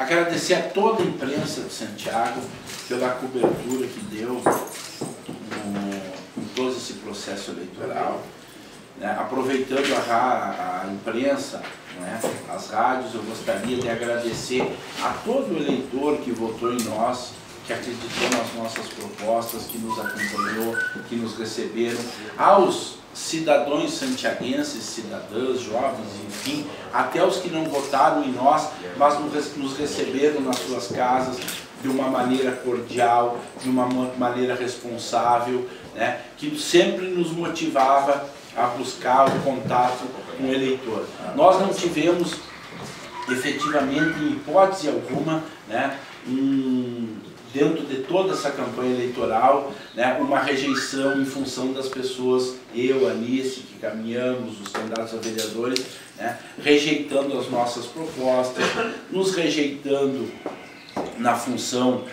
Agradecer a toda a imprensa de Santiago pela cobertura que deu em todo esse processo eleitoral. Aproveitando a imprensa, as rádios, eu gostaria de agradecer a todo eleitor que votou em nós, que acreditou nas nossas propostas, que nos acompanhou, que nos receberam, aos cidadãos santiaguenses, cidadãs, jovens, enfim, até os que não votaram em nós, mas nos receberam nas suas casas de uma maneira cordial, de uma maneira responsável, que sempre nos motivava a buscar o contato com o eleitor. Nós não tivemos, efetivamente, em hipótese alguma, dentro de toda essa campanha eleitoral, uma rejeição em função das pessoas, eu, Anice, que caminhamos, os candidatos a vereadores, rejeitando as nossas propostas, nos rejeitando na função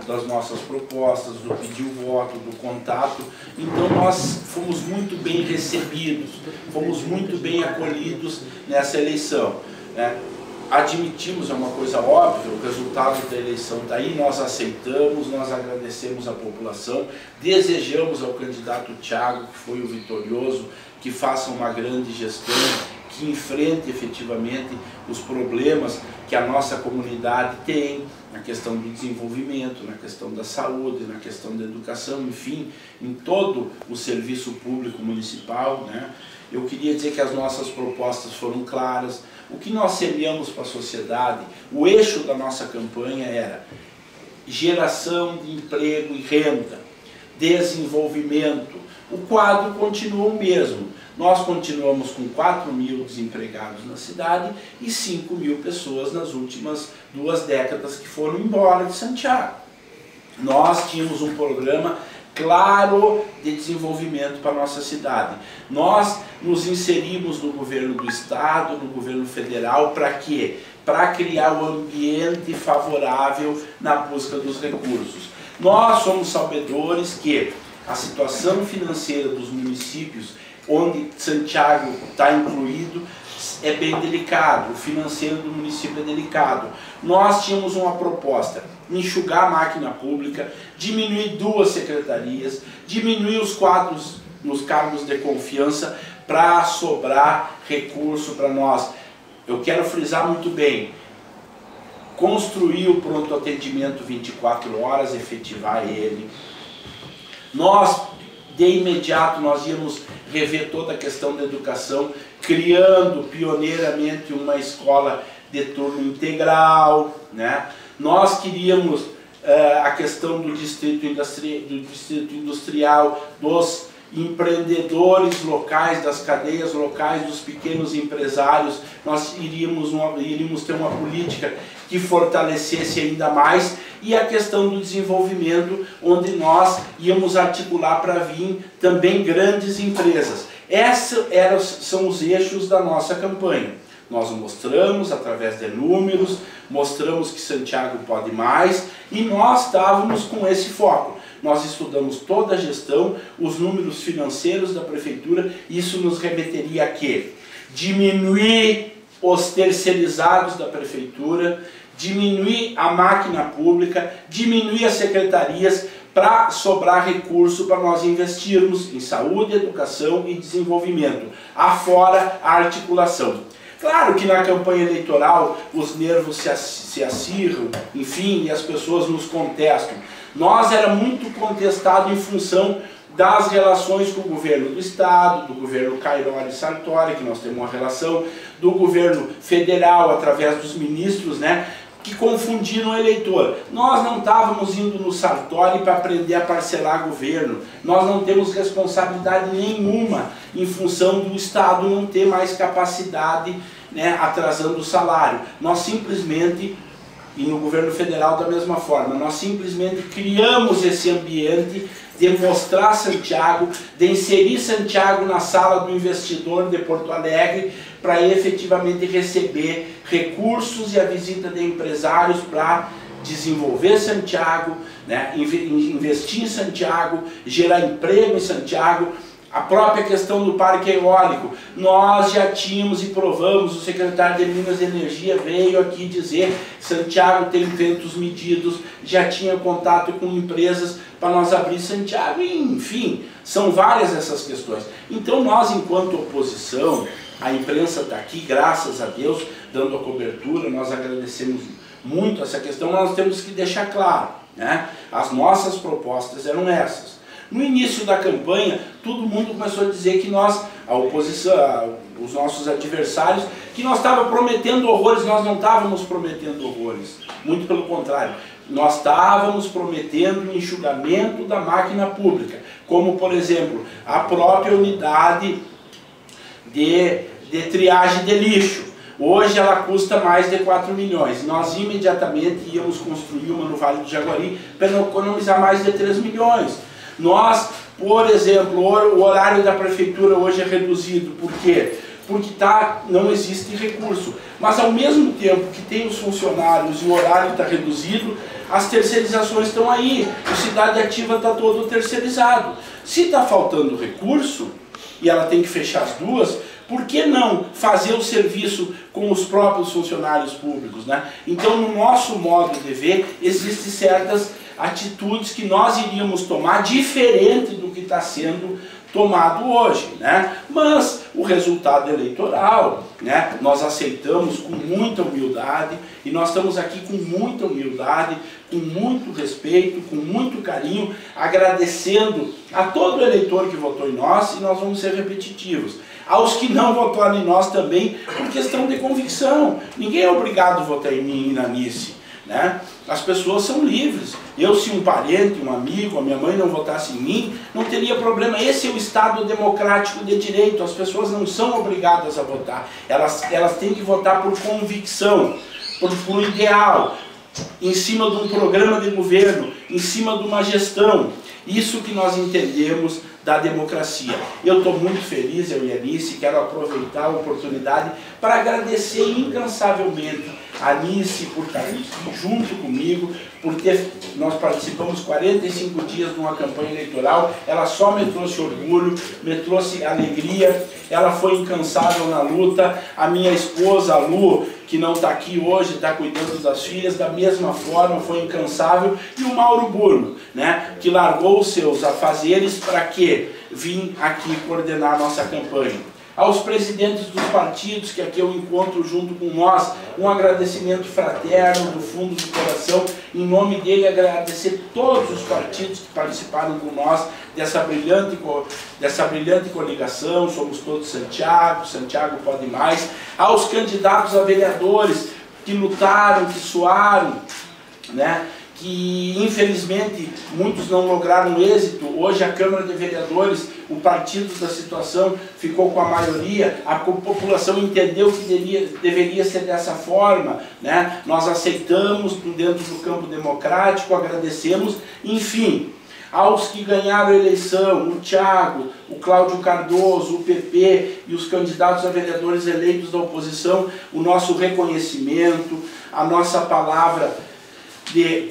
das nossas propostas, do pedir o voto, do contato. Então nós fomos muito bem recebidos, fomos muito bem acolhidos nessa eleição. Admitimos, é uma coisa óbvia, o resultado da eleição está aí, nós aceitamos, nós agradecemos à população, desejamos ao candidato Thiago, que foi o vitorioso, que faça uma grande gestão, que enfrente efetivamente os problemas que a nossa comunidade tem, na questão do desenvolvimento, na questão da saúde, na questão da educação, enfim, em todo o serviço público municipal. Eu queria dizer que as nossas propostas foram claras, o que nós semeamos para a sociedade, o eixo da nossa campanha era geração de emprego e renda, desenvolvimento. O quadro continua o mesmo. Nós continuamos com 4.000 desempregados na cidade e 5.000 pessoas nas últimas 2 décadas que foram embora de Santiago. Nós tínhamos um programa claro de desenvolvimento para a nossa cidade. Nós nos inserimos no governo do estado, no governo federal, para quê? Para criar um ambiente favorável na busca dos recursos. Nós somos sabedores que a situação financeira dos municípios onde Santiago está incluído é bem delicado, o financeiro do município é delicado. Nós tínhamos uma proposta, enxugar a máquina pública, diminuir 2 secretarias, diminuir os quadros nos cargos de confiança para sobrar recurso para nós. Eu quero frisar muito bem, construir o pronto atendimento 24 horas, efetivar ele. Nós, de imediato, nós íamos rever toda a questão da educação, criando pioneiramente uma escola de turno integral. Nós queríamos a questão do distrito industrial, dos empreendedores locais, das cadeias locais, dos pequenos empresários. Nós iríamos ter uma política que fortalecesse ainda mais, e a questão do desenvolvimento, onde nós íamos articular para vir também grandes empresas. Esses são os eixos da nossa campanha. Nós mostramos através de números, mostramos que Santiago pode mais, e nós estávamos com esse foco. Nós estudamos toda a gestão, os números financeiros da prefeitura, isso nos remeteria a quê? Diminuir os terceirizados da prefeitura, diminuir a máquina pública, diminuir as secretarias para sobrar recurso para nós investirmos em saúde, educação e desenvolvimento, afora a articulação. Claro que na campanha eleitoral os nervos se acirram, enfim, e as pessoas nos contestam. Nós era muito contestado em função das relações com o governo do estado, do governo Cairoli e Sartori, que nós temos uma relação, do governo federal através dos ministros, que confundiram o eleitor. Nós não estávamos indo no Sartori para aprender a parcelar governo. Nós não temos responsabilidade nenhuma em função do Estado não ter mais capacidade, atrasando o salário. Nós simplesmente, e no governo federal da mesma forma, nós simplesmente criamos esse ambiente de mostrar Santiago, de inserir Santiago na sala do investidor de Porto Alegre, para efetivamente receber recursos e a visita de empresários para desenvolver Santiago, investir em Santiago, gerar emprego em Santiago, A própria questão do parque eólico, nós já tínhamos e provamos, o secretário de Minas e Energia veio aqui dizer que Santiago tem ventos medidos, já tinha contato com empresas para nós abrir Santiago, e, enfim, são várias essas questões. Então nós, enquanto oposição, a imprensa está aqui, graças a Deus, dando a cobertura, nós agradecemos muito essa questão, nós temos que deixar claro, né? As nossas propostas eram essas. No início da campanha, todo mundo começou a dizer que nós, a oposição, os nossos adversários, que nós estávamos prometendo horrores. Nós não estávamos prometendo horrores, muito pelo contrário. Nós estávamos prometendo o enxugamento da máquina pública, como, por exemplo, a própria unidade de triagem de lixo. Hoje ela custa mais de 4 milhões. Nós imediatamente íamos construir uma no Vale do Jaguari para economizar mais de 3 milhões. Nós, por exemplo, o horário da prefeitura hoje é reduzido. Por quê? Porque não existe recurso. Mas ao mesmo tempo que tem os funcionários e o horário está reduzido, as terceirizações estão aí. O Cidade Ativa está todo terceirizado. Se está faltando recurso, e ela tem que fechar as duas, por que não fazer o serviço com os próprios funcionários públicos, né? Então, no nosso modo de ver, existem certas atitudes que nós iríamos tomar diferente do que está sendo tomado hoje, né? Mas o resultado eleitoral, né, nós aceitamos com muita humildade, e nós estamos aqui com muita humildade, com muito respeito, com muito carinho, agradecendo a todo eleitor que votou em nós, e nós vamos ser repetitivos. Aos que não votaram em nós também, por questão de convicção. Ninguém é obrigado a votar em mim e na Nice, né? As pessoas são livres. Eu, se um parente, um amigo, a minha mãe não votasse em mim, não teria problema. Esse é o Estado democrático de direito. As pessoas não são obrigadas a votar. Elas têm que votar por convicção, por ideal, em cima de um programa de governo, em cima de uma gestão. Isso que nós entendemos da democracia. Eu estou muito feliz, eu e a Nice, quero aproveitar a oportunidade para agradecer incansavelmente a Nice por estar aqui junto comigo, nós participamos 45 dias de uma campanha eleitoral, ela só me trouxe orgulho, me trouxe alegria, ela foi incansável na luta, a minha esposa, a Lu, que não está aqui hoje, está cuidando das filhas, da mesma forma, foi incansável, e o Mauro Burno, né, que largou os seus afazeres para quê? Vim aqui coordenar a nossa campanha. Aos presidentes dos partidos que aqui eu encontro junto com nós, um agradecimento fraterno do fundo do coração, em nome dele agradecer todos os partidos que participaram com nós dessa brilhante coligação, somos todos Santiago, Santiago pode mais, aos candidatos a vereadores que lutaram, que suaram, né? Que infelizmente muitos não lograram êxito. Hoje a Câmara de Vereadores, o partido da situação ficou com a maioria, a população entendeu que deveria ser dessa forma, né? Nós aceitamos dentro do campo democrático, agradecemos, enfim. Aos que ganharam a eleição, o Thiago, o Cláudio Cardoso, o PP e os candidatos a vereadores eleitos da oposição, o nosso reconhecimento, a nossa palavra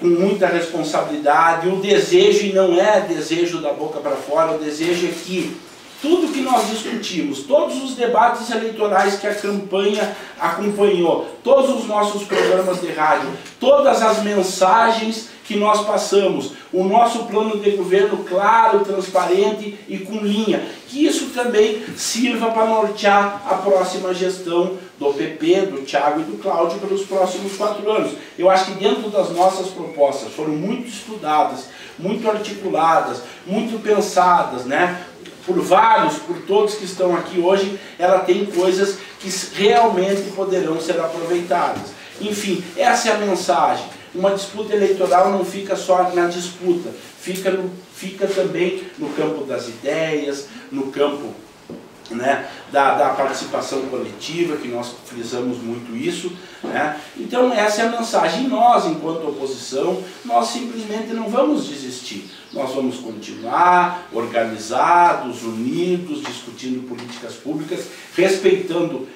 com muita responsabilidade, o desejo, e não é desejo da boca para fora, o desejo é que tudo que nós discutimos, todos os debates eleitorais que a campanha acompanhou, todos os nossos programas de rádio, todas as mensagens que nós passamos, o nosso plano de governo claro, transparente e com linha, que isso também sirva para nortear a próxima gestão do PP, do Thiago e do Cláudio pelos próximos 4 anos. Eu acho que dentro das nossas propostas foram muito estudadas, muito articuladas, muito pensadas, né? Por todos que estão aqui hoje, ela tem coisas que realmente poderão ser aproveitadas. Enfim, essa é a mensagem. Uma disputa eleitoral não fica só na disputa, fica também no campo das ideias, no campo, né, da participação coletiva, que nós frisamos muito isso, né? Então essa é a mensagem. E nós, enquanto oposição, nós simplesmente não vamos desistir. Nós vamos continuar organizados, unidos, discutindo políticas públicas, respeitando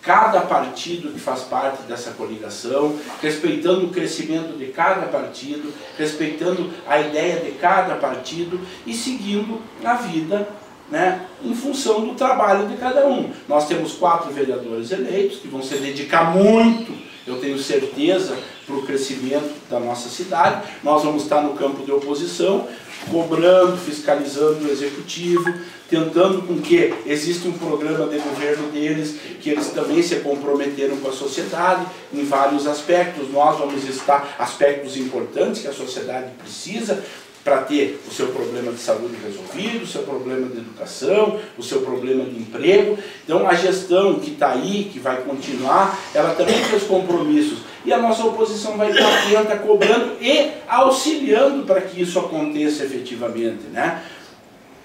cada partido que faz parte dessa coligação, respeitando o crescimento de cada partido, respeitando a ideia de cada partido e seguindo a vida né, em função do trabalho de cada um. Nós temos 4 vereadores eleitos que vão se dedicar muito, eu tenho certeza, para o crescimento da nossa cidade. Nós vamos estar no campo de oposição, cobrando, fiscalizando o executivo, tentando com que exista um programa de governo deles, que eles também se comprometeram com a sociedade em vários aspectos. Nós vamos estar, aspectos importantes que a sociedade precisa, para ter o seu problema de saúde resolvido, o seu problema de educação, o seu problema de emprego. Então a gestão que está aí, que vai continuar, ela também fez compromissos. E a nossa oposição vai estar atenta, cobrando e auxiliando para que isso aconteça efetivamente, né?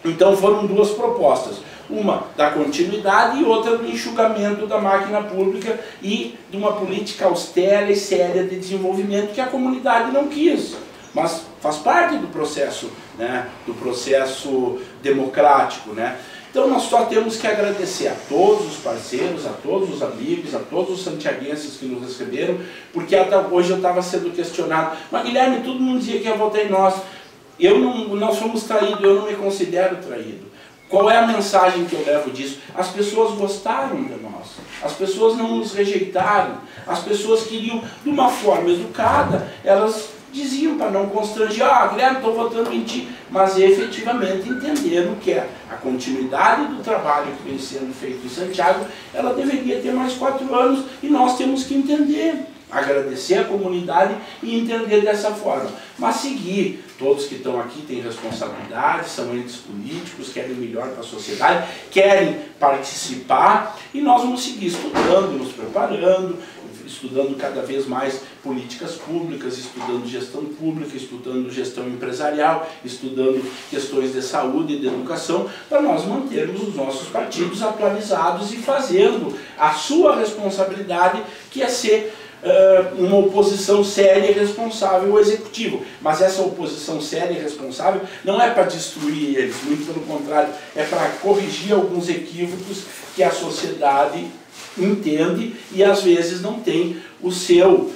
Então foram 2 propostas. Uma da continuidade e outra do enxugamento da máquina pública e de uma política austera e séria de desenvolvimento que a comunidade não quis. Mas faz parte do processo, né, do processo democrático, né? Então nós só temos que agradecer a todos os parceiros, a todos os amigos, a todos os santiaguenses que nos receberam, porque até hoje eu estava sendo questionado, mas Guilherme, todo mundo dizia que ia votar em nós. Nós fomos traídos, eu não me considero traído. Qual é a mensagem que eu levo disso? As pessoas gostaram de nós, as pessoas não nos rejeitaram, as pessoas queriam, de uma forma educada, elas diziam para não constranger, Guilherme, estou votando em ti, mas efetivamente entenderam que a continuidade do trabalho que vem sendo feito em Santiago, ela deveria ter mais 4 anos e nós temos que entender, agradecer a comunidade e entender dessa forma. Mas seguir, todos que estão aqui têm responsabilidade, são entes políticos, querem o melhor para a sociedade, querem participar e nós vamos seguir estudando, nos preparando, estudando cada vez mais políticas públicas, estudando gestão pública, estudando gestão empresarial, estudando questões de saúde e de educação, para nós mantermos os nossos partidos atualizados e fazendo a sua responsabilidade, que é ser uma oposição séria e responsável ao executivo. Mas essa oposição séria e responsável não é para destruir eles, muito pelo contrário, é para corrigir alguns equívocos que a sociedade entende e às vezes não tem o seu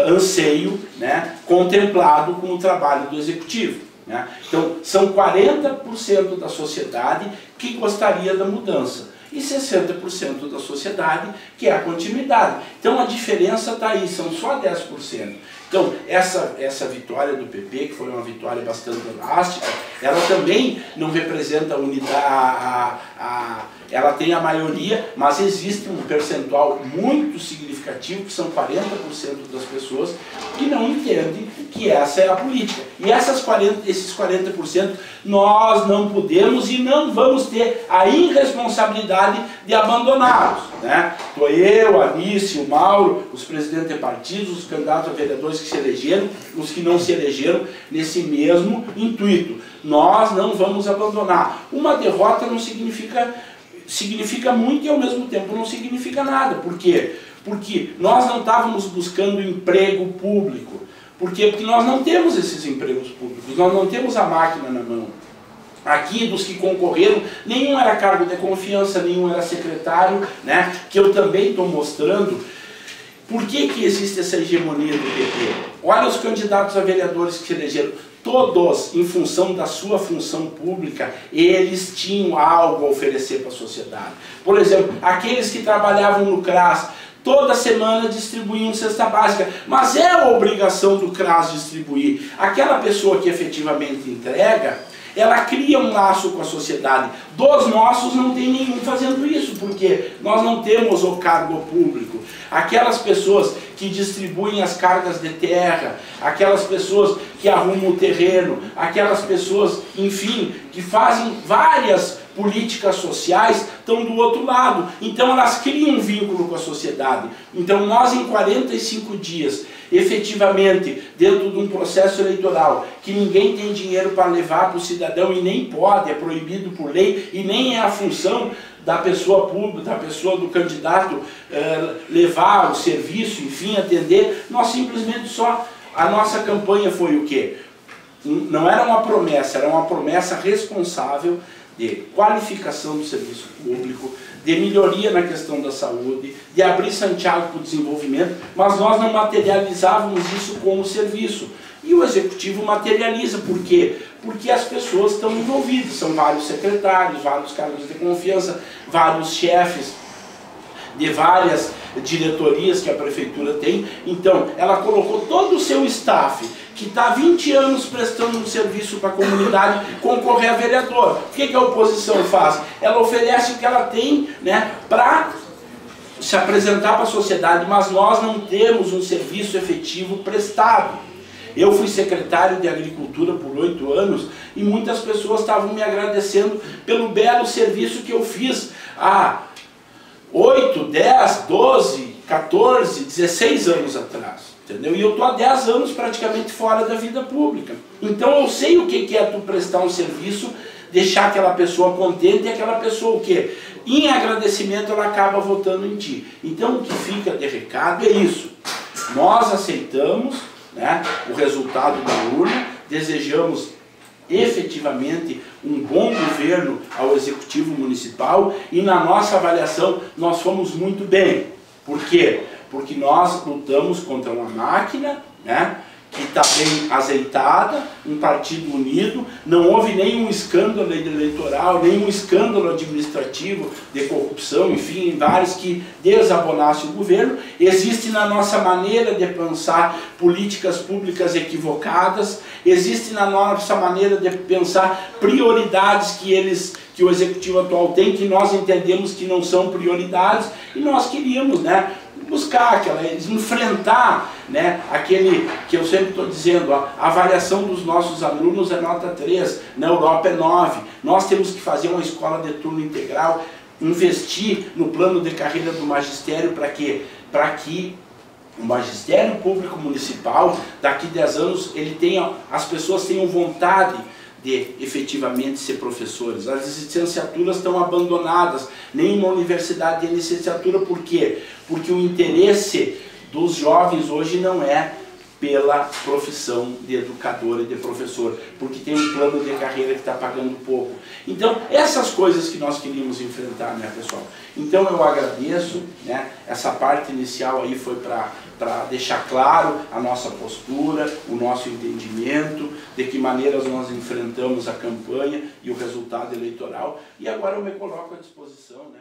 anseio, né, contemplado com o trabalho do executivo, né? Então são 40% da sociedade que gostaria da mudança e 60% da sociedade que é a continuidade. Então a diferença está aí, são só 10%. Então essa vitória do PP, que foi uma vitória bastante elástica, ela também não representa a unidade, ela tem a maioria, mas existe um percentual muito significativo, que são 40% das pessoas que não entendem que essa é a política. E esses 40% nós não podemos e não vamos ter a irresponsabilidade de abandoná-los, né? Estou eu, a Anice, o Mauro, os presidentes de partidos, os candidatos a vereadores que se elegeram, os que não se elegeram, nesse mesmo intuito. Nós não vamos abandonar. Uma derrota não significa muito e ao mesmo tempo não significa nada. Por quê? Porque nós não estávamos buscando emprego público. Por quê? Porque nós não temos esses empregos públicos, nós não temos a máquina na mão. Aqui, dos que concorreram, nenhum era cargo de confiança, nenhum era secretário, né? Que eu também estou mostrando. Por que existe essa hegemonia do PT? Olha os candidatos a vereadores que se elegeram. Todos, em função da sua função pública, eles tinham algo a oferecer para a sociedade. Por exemplo, aqueles que trabalhavam no CRAS, toda semana distribuíam cesta básica, mas é a obrigação do CRAS distribuir. Aquela pessoa que efetivamente entrega, ela cria um laço com a sociedade. Dos nossos não tem nenhum fazendo isso, porque nós não temos o cargo público. Aquelas pessoas que distribuem as cargas de terra, aquelas pessoas que arrumam o terreno, aquelas pessoas, enfim, que fazem várias políticas sociais, estão do outro lado. Então elas criam um vínculo com a sociedade. Então nós, em 45 dias, efetivamente, dentro de um processo eleitoral, que ninguém tem dinheiro para levar para o cidadão e nem pode, é proibido por lei, e nem é a função da pessoa pública, da pessoa do candidato levar o serviço, enfim, atender, nós simplesmente só, a nossa campanha foi o quê? Não era uma promessa, era uma promessa responsável de qualificação do serviço público, de melhoria na questão da saúde, de abrir Santiago para o desenvolvimento, mas nós não materializávamos isso como serviço. E o executivo materializa. Por quê? Porque as pessoas estão envolvidas, são vários secretários, vários cargos de confiança, vários chefes de várias diretorias que a prefeitura tem. Então, ela colocou todo o seu staff, que está há 20 anos prestando um serviço para a comunidade, concorrer a vereador. O que a oposição faz? Ela oferece o que ela tem, né, para se apresentar para a sociedade, mas nós não temos um serviço efetivo prestado. Eu fui secretário de Agricultura por 8 anos e muitas pessoas estavam me agradecendo pelo belo serviço que eu fiz há 8, 10, 12, 14, 16 anos atrás, entendeu? E eu estou há 10 anos praticamente fora da vida pública. Então eu sei o que é tu prestar um serviço, deixar aquela pessoa contente e aquela pessoa o quê? Em agradecimento ela acaba votando em ti. Então o que fica de recado é isso. Nós aceitamos, né, o resultado da urna, desejamos efetivamente um bom governo ao Executivo Municipal e na nossa avaliação nós fomos muito bem. Por quê? Porque nós lutamos contra uma máquina, né, que está bem azeitada, um partido unido, não houve nenhum escândalo eleitoral, nenhum escândalo administrativo de corrupção, enfim, vários que desabonassem o governo. Existe na nossa maneira de pensar políticas públicas equivocadas, existe na nossa maneira de pensar prioridades que o Executivo atual tem, que nós entendemos que não são prioridades, e nós queríamos, né, buscar enfrentar, né, aquele que eu sempre estou dizendo, a avaliação dos nossos alunos é nota 3, na Europa é 9, nós temos que fazer uma escola de turno integral, investir no plano de carreira do magistério para quê? Para que o magistério público municipal, daqui a 10 anos, as pessoas tenham vontade de efetivamente ser professores. As licenciaturas estão abandonadas, nenhuma universidade tem licenciatura. Por quê? Porque o interesse dos jovens hoje não é pela profissão de educador e de professor, porque tem um plano de carreira que está pagando pouco. Então, essas coisas que nós queríamos enfrentar, né, pessoal? Então, eu agradeço, né, essa parte inicial aí foi para deixar claro a nossa postura, o nosso entendimento, de que maneiras nós enfrentamos a campanha e o resultado eleitoral, e agora eu me coloco à disposição, né?